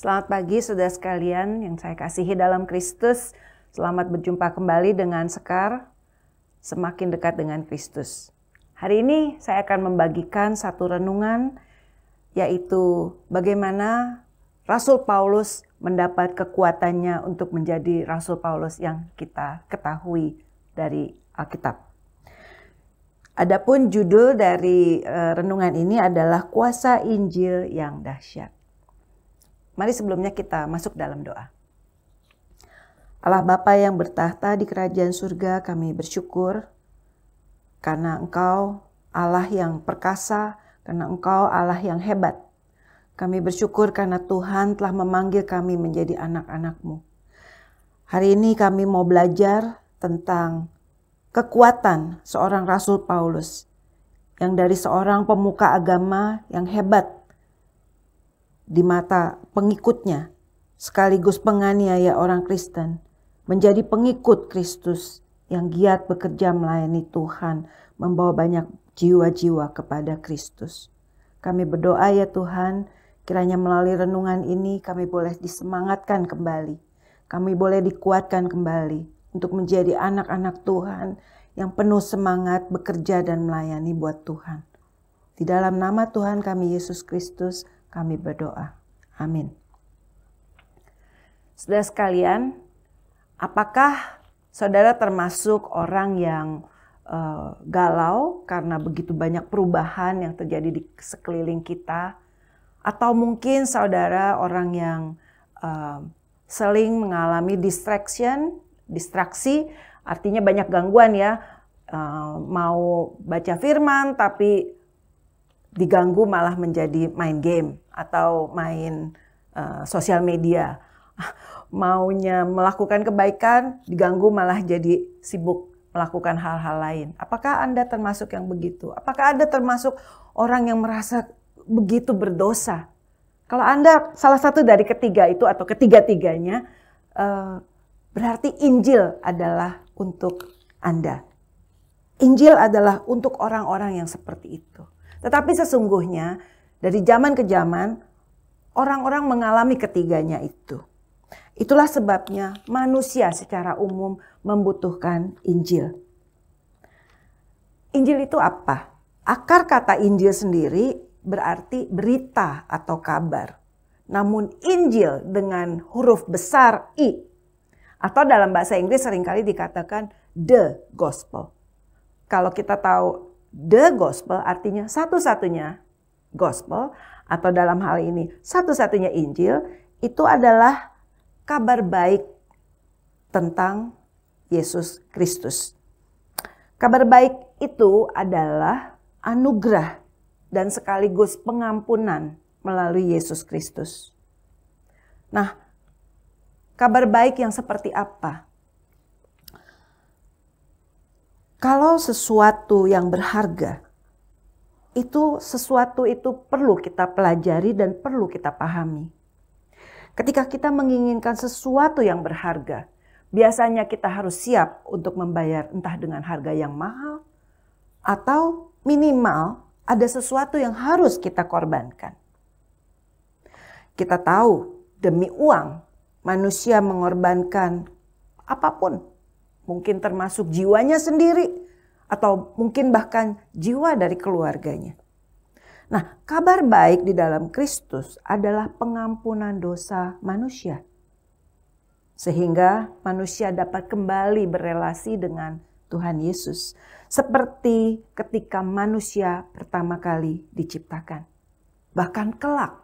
Selamat pagi saudara sekalian yang saya kasihi dalam Kristus. Selamat berjumpa kembali dengan Sekar, semakin dekat dengan Kristus. Hari ini saya akan membagikan satu renungan, yaitu bagaimana Rasul Paulus mendapat kekuatannya untuk menjadi Rasul Paulus yang kita ketahui dari Alkitab. Adapun judul dari renungan ini adalah Kuasa Injil yang Dahsyat. Mari sebelumnya kita masuk dalam doa. Allah Bapa yang bertahta di kerajaan surga, kami bersyukur karena Engkau Allah yang perkasa, karena Engkau Allah yang hebat. Kami bersyukur karena Tuhan telah memanggil kami menjadi anak-anak-Mu. Hari ini kami mau belajar tentang kekuatan seorang Rasul Paulus, yang dari seorang pemuka agama yang hebat di mata pengikutnya, sekaligus penganiaya orang Kristen, menjadi pengikut Kristus yang giat bekerja melayani Tuhan, membawa banyak jiwa-jiwa kepada Kristus. Kami berdoa ya Tuhan, kiranya melalui renungan ini kami boleh disemangatkan kembali, kami boleh dikuatkan kembali untuk menjadi anak-anak Tuhan yang penuh semangat bekerja dan melayani buat Tuhan. Di dalam nama Tuhan kami Yesus Kristus, kami berdoa. Amin. Saudara sekalian, apakah saudara termasuk orang yang galau karena begitu banyak perubahan yang terjadi di sekeliling kita? Atau mungkin saudara orang yang sering mengalami distraksi, artinya banyak gangguan ya. Mau baca firman tapi diganggu malah menjadi main game atau main sosial media. Maunya melakukan kebaikan diganggu malah jadi sibuk melakukan hal-hal lain. Apakah Anda termasuk yang begitu? Apakah Anda termasuk orang yang merasa begitu berdosa? Kalau Anda salah satu dari ketiga itu atau ketiga-tiganya, berarti Injil adalah untuk Anda. Injil adalah untuk orang-orang yang seperti itu. Tetapi sesungguhnya dari zaman ke zaman orang-orang mengalami ketiganya itu. Itulah sebabnya manusia secara umum membutuhkan Injil. Injil itu apa? Akar kata Injil sendiri berarti berita atau kabar. Namun Injil dengan huruf besar I, atau dalam bahasa Inggris seringkali dikatakan the gospel. Kalau kita tahu the gospel artinya satu-satunya gospel, atau dalam hal ini satu-satunya Injil, itu adalah kabar baik tentang Yesus Kristus. Kabar baik itu adalah anugerah dan sekaligus pengampunan melalui Yesus Kristus. Nah, kabar baik yang seperti apa? Kalau sesuatu yang berharga, itu sesuatu itu perlu kita pelajari dan perlu kita pahami. Ketika kita menginginkan sesuatu yang berharga, biasanya kita harus siap untuk membayar entah dengan harga yang mahal atau minimal ada sesuatu yang harus kita korbankan. Kita tahu demi uang manusia mengorbankan apapun. Mungkin termasuk jiwanya sendiri atau mungkin bahkan jiwa dari keluarganya. Nah, kabar baik di dalam Kristus adalah pengampunan dosa manusia. Sehingga manusia dapat kembali berelasi dengan Tuhan Yesus. Seperti ketika manusia pertama kali diciptakan. Bahkan kelak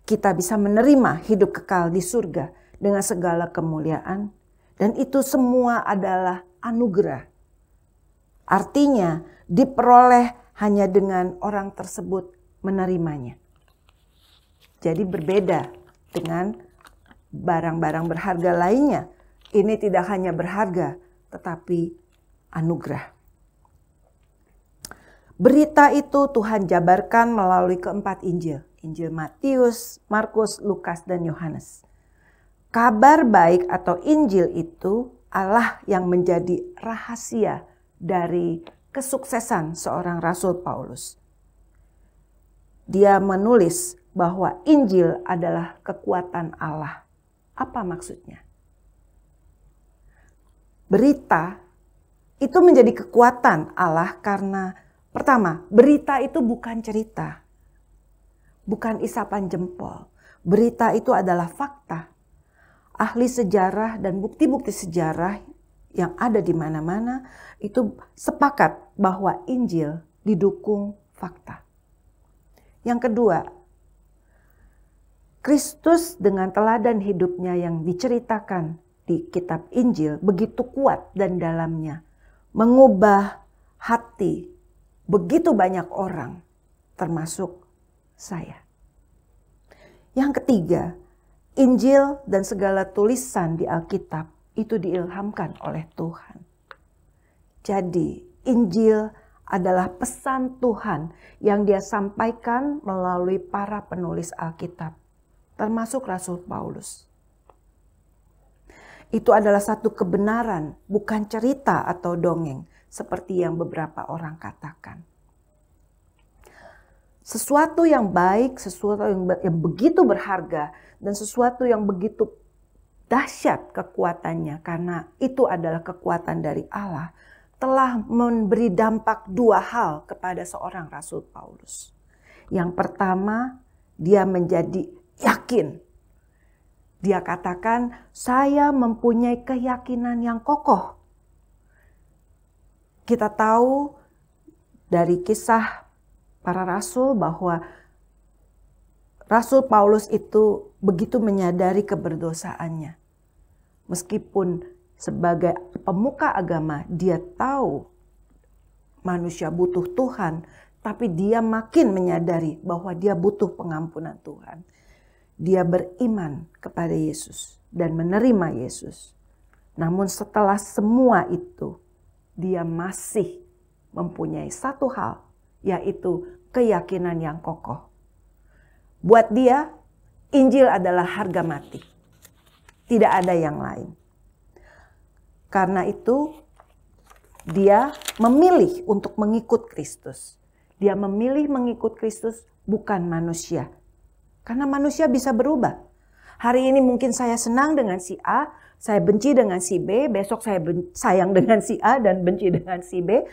kita bisa menerima hidup kekal di surga dengan segala kemuliaan, dan itu semua adalah anugerah. Artinya diperoleh hanya dengan orang tersebut menerimanya. Jadi berbeda dengan barang-barang berharga lainnya. Ini tidak hanya berharga, tetapi anugerah. Berita itu Tuhan jabarkan melalui keempat Injil. Injil Matius, Markus, Lukas, dan Yohanes. Kabar baik atau Injil itu Allah yang menjadi rahasia dari kesuksesan seorang Rasul Paulus. Dia menulis bahwa Injil adalah kekuatan Allah. Apa maksudnya? Berita itu menjadi kekuatan Allah karena pertama, berita itu bukan cerita. Bukan isapan jempol. Berita itu adalah fakta. Ahli sejarah dan bukti-bukti sejarah yang ada di mana-mana itu sepakat bahwa Injil didukung fakta. Yang kedua, Kristus dengan teladan hidupnya yang diceritakan di kitab Injil begitu kuat dan dalamnya mengubah hati begitu banyak orang, termasuk saya. Yang ketiga, Injil dan segala tulisan di Alkitab itu diilhamkan oleh Tuhan. Jadi Injil adalah pesan Tuhan yang Dia sampaikan melalui para penulis Alkitab, termasuk Rasul Paulus. Itu adalah satu kebenaran, bukan cerita atau dongeng, seperti yang beberapa orang katakan. Sesuatu yang baik, sesuatu yang begitu berharga, dan sesuatu yang begitu dahsyat kekuatannya, karena itu adalah kekuatan dari Allah, telah memberi dampak dua hal kepada seorang Rasul Paulus. Yang pertama, dia menjadi yakin. Dia katakan, saya mempunyai keyakinan yang kokoh. Kita tahu dari kisah para rasul bahwa Rasul Paulus itu begitu menyadari keberdosaannya. Meskipun sebagai pemuka agama dia tahu manusia butuh Tuhan, tapi dia makin menyadari bahwa dia butuh pengampunan Tuhan. Dia beriman kepada Yesus dan menerima Yesus. Namun setelah semua itu, dia masih mempunyai satu hal, yaitu keyakinan yang kokoh. Buat dia, Injil adalah harga mati. Tidak ada yang lain. Karena itu, dia memilih untuk mengikut Kristus. Dia memilih mengikut Kristus, bukan manusia. Karena manusia bisa berubah. Hari ini mungkin saya senang dengan si A, saya benci dengan si B, besok saya sayang dengan si A dan benci dengan si B.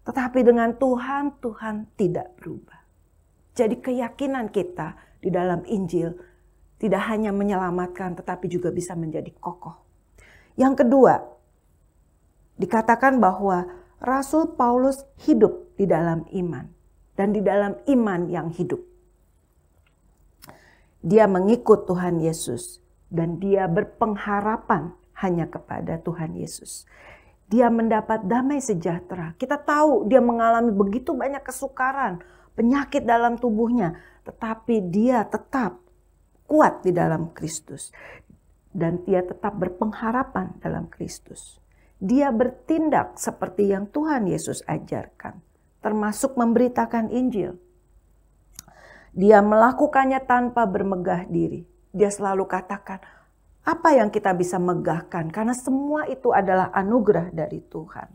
Tetapi dengan Tuhan, Tuhan tidak berubah. Jadi keyakinan kita di dalam Injil tidak hanya menyelamatkan tetapi juga bisa menjadi kokoh. Yang kedua, dikatakan bahwa Rasul Paulus hidup di dalam iman dan di dalam iman yang hidup. Dia mengikut Tuhan Yesus dan dia berpengharapan hanya kepada Tuhan Yesus. Dia mendapat damai sejahtera. Kita tahu dia mengalami begitu banyak kesukaran, penyakit dalam tubuhnya, tetapi dia tetap kuat di dalam Kristus dan dia tetap berpengharapan dalam Kristus. Dia bertindak seperti yang Tuhan Yesus ajarkan, termasuk memberitakan Injil. Dia melakukannya tanpa bermegah diri. Dia selalu katakan, apa yang kita bisa megahkan? Karena semua itu adalah anugerah dari Tuhan.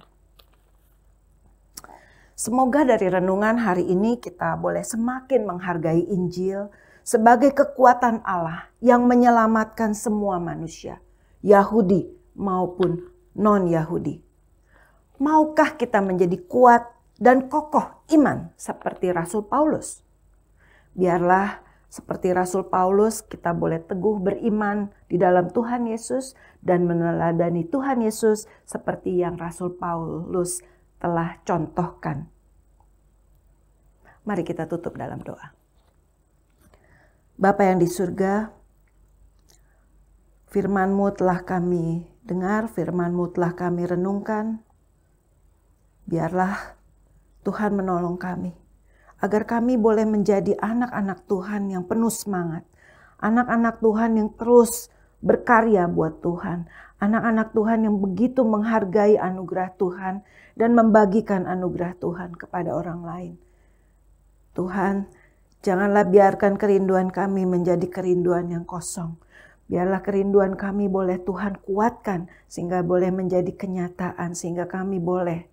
Semoga dari renungan hari ini kita boleh semakin menghargai Injil sebagai kekuatan Allah yang menyelamatkan semua manusia, Yahudi maupun non-Yahudi. Maukah kita menjadi kuat dan kokoh iman seperti Rasul Paulus? Biarlah seperti Rasul Paulus kita boleh teguh beriman di dalam Tuhan Yesus dan meneladani Tuhan Yesus seperti yang Rasul Paulus telah contohkan. Mari kita tutup dalam doa. Bapa yang di surga, firman-Mu telah kami dengar, firman-Mu telah kami renungkan. Biarlah Tuhan menolong kami, agar kami boleh menjadi anak-anak Tuhan yang penuh semangat. Anak-anak Tuhan yang terus berkarya buat Tuhan. Anak-anak Tuhan yang begitu menghargai anugerah Tuhan dan membagikan anugerah Tuhan kepada orang lain. Tuhan, janganlah biarkan kerinduan kami menjadi kerinduan yang kosong. Biarlah kerinduan kami boleh Tuhan kuatkan sehingga boleh menjadi kenyataan. Sehingga kami boleh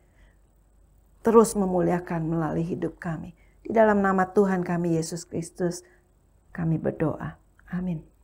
terus memuliakan melalui hidup kami. Di dalam nama Tuhan kami Yesus Kristus, kami berdoa. Amin.